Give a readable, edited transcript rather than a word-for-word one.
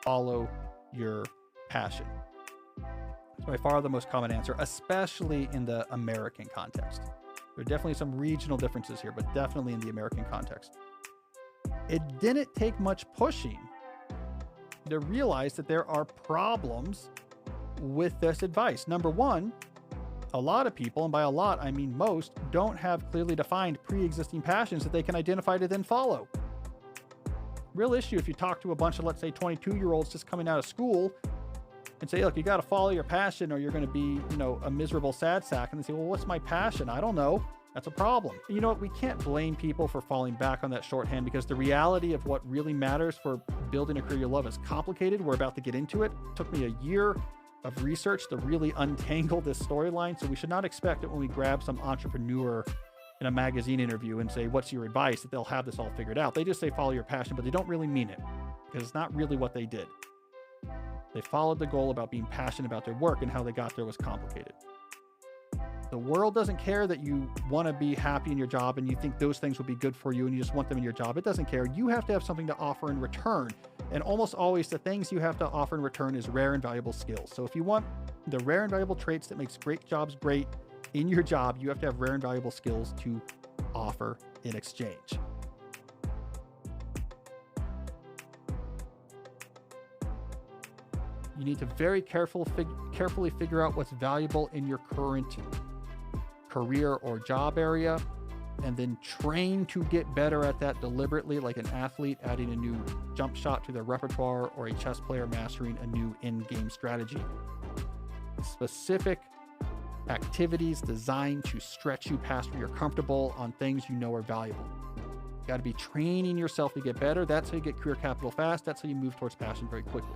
follow your passion. It's by far the most common answer, especially in the American context. There are definitely some regional differences here, but definitely in the American context. It didn't take much pushing to realize that there are problems with this advice. Number one, a lot of people, and by a lot, I mean most, don't have clearly defined pre-existing passions that they can identify to then follow. Real issue if you talk to a bunch of, let's say, 22-year-olds just coming out of school and say, look, you got to follow your passion or you're going to be, a miserable sad sack. And they say, well, what's my passion? I don't know. That's a problem. You know what? We can't blame people for falling back on that shorthand because the reality of what really matters for building a career you love is complicated. We're about to get into it. It took me a year of research to really untangle this storyline. So we should not expect that when we grab some entrepreneur in a magazine interview and say, what's your advice, that they'll have this all figured out. They just say, follow your passion, but they don't really mean it because it's not really what they did. They followed the goal about being passionate about their work, and how they got there was complicated. The world doesn't care that you want to be happy in your job and you think those things will be good for you and you just want them in your job. It doesn't care. You have to have something to offer in return. And almost always the things you have to offer in return is rare and valuable skills. So if you want the rare and valuable traits that makes great jobs great in your job, you have to have rare and valuable skills to offer in exchange. You need to very carefully figure out what's valuable in your current career or job area, and then train to get better at that deliberately, like an athlete adding a new jump shot to their repertoire or a chess player mastering a new in-game strategy. Specific activities designed to stretch you past where you're comfortable on things you know are valuable. You got to be training yourself to get better. That's how you get career capital fast. That's how you move towards passion very quickly.